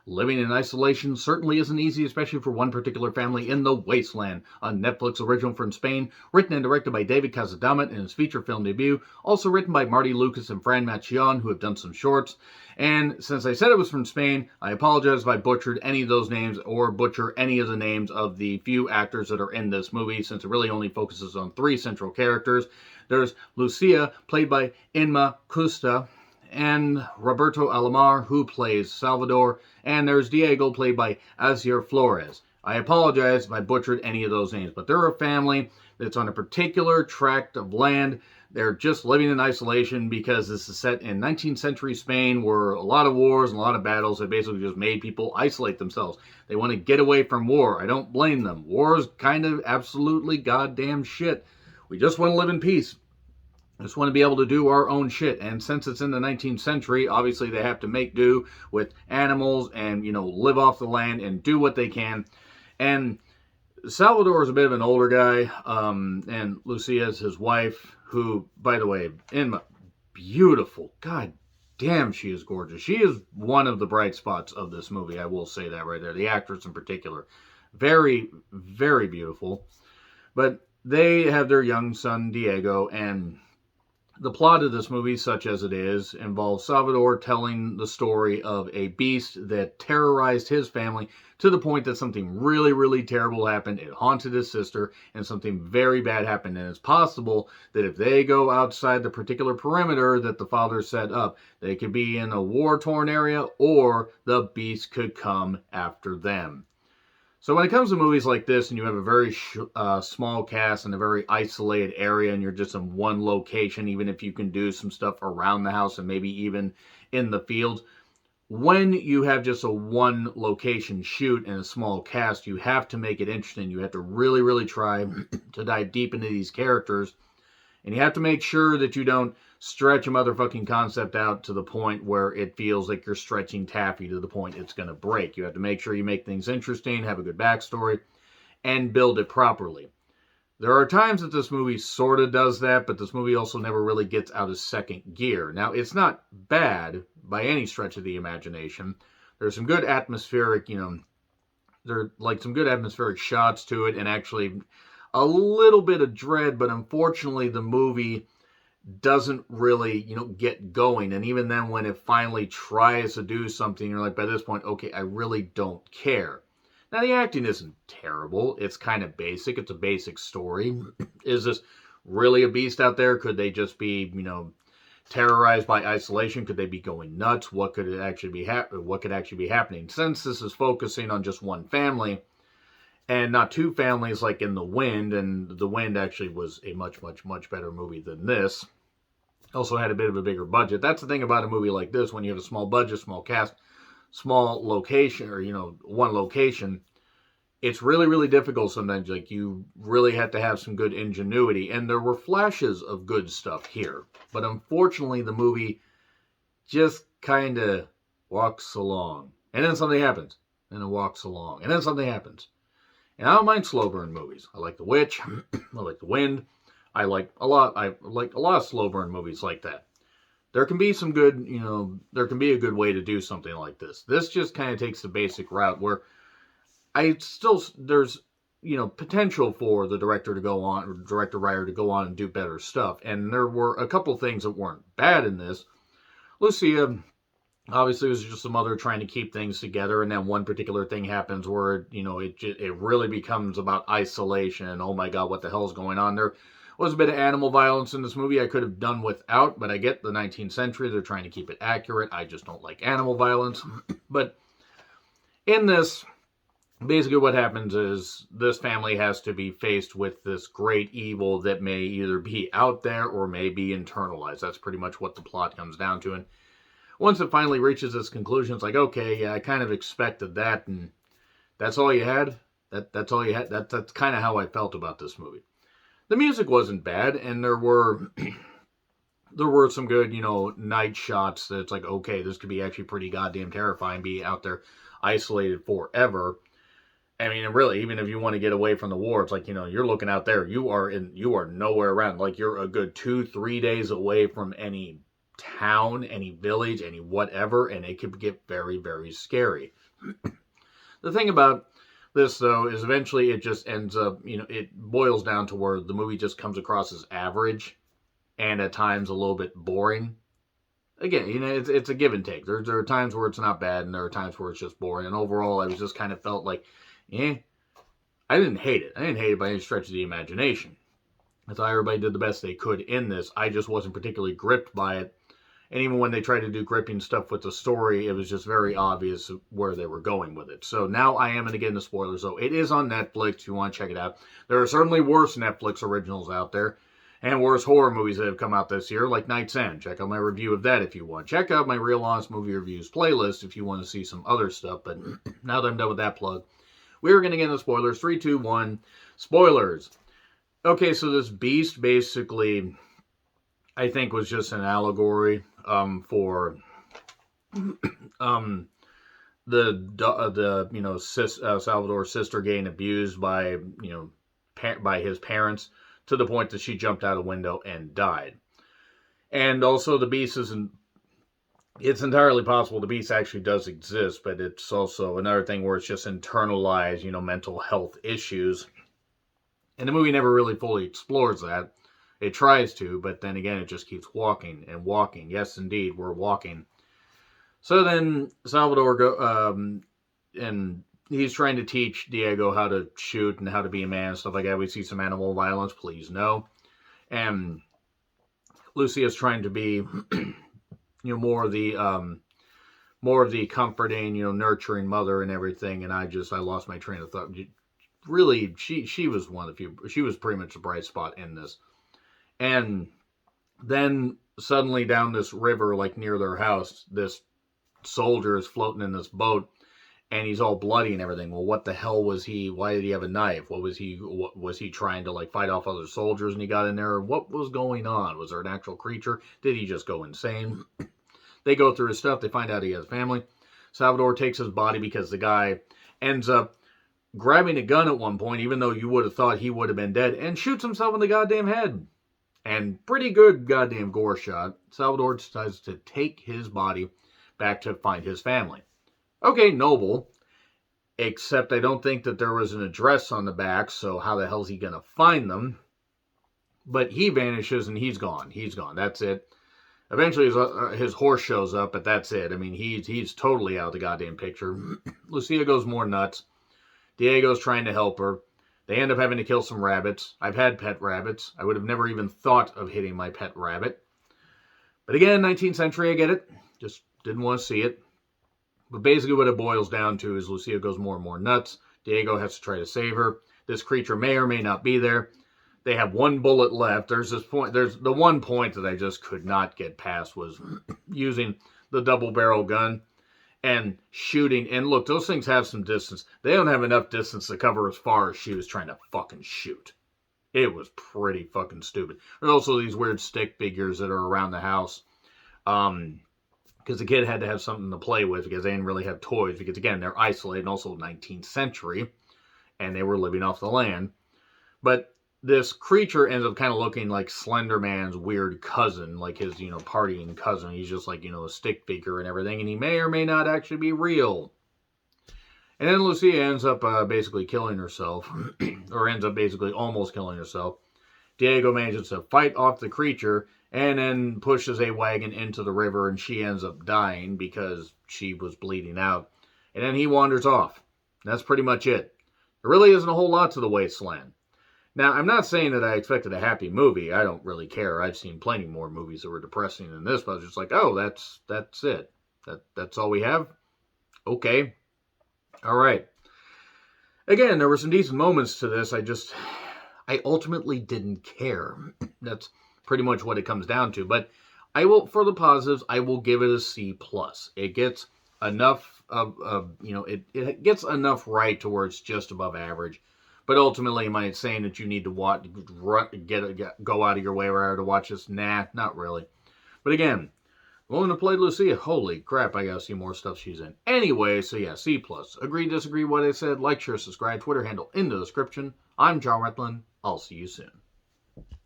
Living in isolation certainly isn't easy, especially for one particular family in the Wasteland, a Netflix original from Spain, written and directed by David Casadamit in his feature film debut, also written by Marty Lucas and Fran Machion, who have done some shorts. And since I said it was from Spain, I apologize if I butchered any of those names or butcher any of the names of the few actors that are in this movie, since it really only focuses on three central characters. There's Lucia, played by Inma Custa, and Roberto Alomar, who plays Salvador, and there's Diego, played by Asier Flores. I apologize if I butchered any of those names, but they're a family that's on a particular tract of land. They're just living in isolation because this is set in 19th century Spain, where a lot of wars and a lot of battles have basically just made people isolate themselves. They want to get away from war. I don't blame them. War is kind of absolutely goddamn shit. We just want to live in peace. I just want to be able to do our own shit. And since it's in the 19th century, obviously they have to make do with animals and, live off the land and do what they can. And Salvador is a bit of an older guy, and Lucia is his wife, who, by the way, beautiful. God damn, she is gorgeous. She is one of the bright spots of this movie, I will say that right there. The actress in particular. Very, very beautiful. But they have their young son, Diego, and the plot of this movie, such as it is, involves Salvador telling the story of a beast that terrorized his family to the point that something really, really terrible happened. It haunted his sister, and something very bad happened. And it's possible that if they go outside the particular perimeter that the father set up, they could be in a war-torn area, or the beast could come after them. So when it comes to movies like this, and you have a very small cast and a very isolated area, and you're just in one location, even if you can do some stuff around the house and maybe even in the field, when you have just a one location shoot and a small cast, you have to make it interesting. You have to really, really try to dive deep into these characters, and you have to make sure that you don't stretch a motherfucking concept out to the point where it feels like you're stretching taffy to the point it's going to break. You have to make sure you make things interesting, have a good backstory, and build it properly. There are times that this movie sort of does that, but this movie also never really gets out of second gear. Now, it's not bad by any stretch of the imagination. There's some good atmospheric, there are like some good atmospheric shots to it, and actually a little bit of dread, but unfortunately the movie doesn't really, get going. And even then, when it finally tries to do something, you're like, by this point, okay, I really don't care. Now, the acting isn't terrible. It's kind of basic. It's a basic story. Is this really a beast out there? Could they just be, terrorized by isolation? Could they be going nuts? What could actually be happening? Since this is focusing on just one family, and not two families like in The Wind, and The Wind actually was a much, much, much better movie than this. Also had a bit of a bigger budget. That's the thing about a movie like this, when you have a small budget, small cast, small location, or, one location, it's really, really difficult sometimes. Like, you really have to have some good ingenuity, and there were flashes of good stuff here. But unfortunately, the movie just kind of walks along. And then something happens, and it walks along, and then something happens. And I don't mind slow burn movies. I like The Witch. I like The Wind. I like a lot of slow burn movies like that. There can be some good, there can be a good way to do something like this. This just kind of takes the basic route where there's, potential for the director to go on, or director-writer to go on and do better stuff. And there were a couple things that weren't bad in this. Lucia, obviously, it was just a mother trying to keep things together, and then one particular thing happens where, it really becomes about isolation, and oh my god, what the hell is going on? There was a bit of animal violence in this movie I could have done without, but I get the 19th century, they're trying to keep it accurate. I just don't like animal violence. But in this, basically what happens is this family has to be faced with this great evil that may either be out there or may be internalized. That's pretty much what the plot comes down to, and once it finally reaches its conclusion, it's like, okay, yeah, I kind of expected that, and that's all you had? That's all you had? That's kind of how I felt about this movie. The music wasn't bad, and there were some good, night shots that it's like, okay, this could be actually pretty goddamn terrifying, be out there isolated forever. I mean, really, even if you want to get away from the war, it's like, you're looking out there, you are nowhere around. Like, you're a good 2-3 days away from any town, any village, any whatever, and it could get very, very scary. The thing about this, though, is eventually it just ends up, it boils down to where the movie just comes across as average and at times a little bit boring. Again, it's a give and take. There are times where it's not bad and there are times where it's just boring. And overall, I was just kind of felt like, I didn't hate it. I didn't hate it by any stretch of the imagination. I thought everybody did the best they could in this. I just wasn't particularly gripped by it. And even when they tried to do gripping stuff with the story, it was just very obvious where they were going with it. So now I am going to get into spoilers. So it is on Netflix if you want to check it out. There are certainly worse Netflix originals out there and worse horror movies that have come out this year, like Night's End. Check out my review of that if you want. Check out my Real Honest Movie Reviews playlist if you want to see some other stuff. But now that I'm done with that plug, we're going to get into spoilers. 3, 2, 1. Spoilers. Okay, so this beast basically, I think, was just an allegory for Salvador's sister getting abused by by his parents to the point that she jumped out a window and died. And also the beast isn't. It's entirely possible the beast actually does exist, but it's also another thing where it's just internalized, mental health issues. And the movie never really fully explores that. It tries to, but then again, it just keeps walking and walking. Yes, indeed, we're walking. So then Salvador and he's trying to teach Diego how to shoot and how to be a man and stuff like that. We see some animal violence, please no. And Lucia's trying to be, more of the comforting, nurturing mother and everything. And I lost my train of thought. Really, she was one of the few. She was pretty much a bright spot in this. And then suddenly down this river, like near their house, this soldier is floating in this boat, and he's all bloody and everything. Well, what the hell was he? Why did he have a knife? What was he trying to fight off other soldiers? And he got in there. What was going on? Was there an actual creature? Did he just go insane? They go through his stuff. They find out he has family. Salvador takes his body because the guy ends up grabbing a gun at one point, even though you would have thought he would have been dead, and shoots himself in the goddamn head. And pretty good goddamn gore shot. Salvador decides to take his body back to find his family. Okay, noble. Except I don't think that there was an address on the back, so how the hell is he going to find them? But he vanishes and he's gone. He's gone. That's it. Eventually his horse shows up, but that's it. I mean, he's totally out of the goddamn picture. Lucia goes more nuts. Diego's trying to help her. They end up having to kill some rabbits. I've had pet rabbits. I would have never even thought of hitting my pet rabbit. But again, 19th century, I get it. Just didn't want to see it. But basically what it boils down to is Lucia goes more and more nuts. Diego has to try to save her. This creature may or may not be there. They have one bullet left. There's the one point that I just could not get past was using the double barrel gun and shooting. And look, those things have some distance. They don't have enough distance to cover as far as she was trying to fucking shoot. It was pretty fucking stupid. There's also these weird stick figures that are around the house. Because the kid had to have something to play with because they didn't really have toys. Because again, they're isolated and also 19th century. And they were living off the land. But this creature ends up kind of looking like Slender Man's weird cousin, like his, partying cousin. He's just like, a stick figure and everything, and he may or may not actually be real. And then Lucia ends up basically killing herself, or ends up basically almost killing herself. Diego manages to fight off the creature, and then pushes a wagon into the river, and she ends up dying because she was bleeding out. And then he wanders off. That's pretty much it. There really isn't a whole lot to the Wasteland. Now, I'm not saying that I expected a happy movie. I don't really care. I've seen plenty more movies that were depressing than this, but I was just like, oh, that's it. That's all we have? Okay. All right. Again, there were some decent moments to this. I ultimately didn't care. That's pretty much what it comes down to. But for the positives, I will give it a C+. It gets enough it gets enough right to where it's just above average. But ultimately, am I saying that you need to go out of your way to watch this? Nah, not really. But again, the woman who played Lucia, holy crap, I gotta see more stuff she's in. Anyway, so yeah, C+. Agree, disagree what I said? Like, share, subscribe, Twitter handle in the description. I'm John Retlin. I'll see you soon.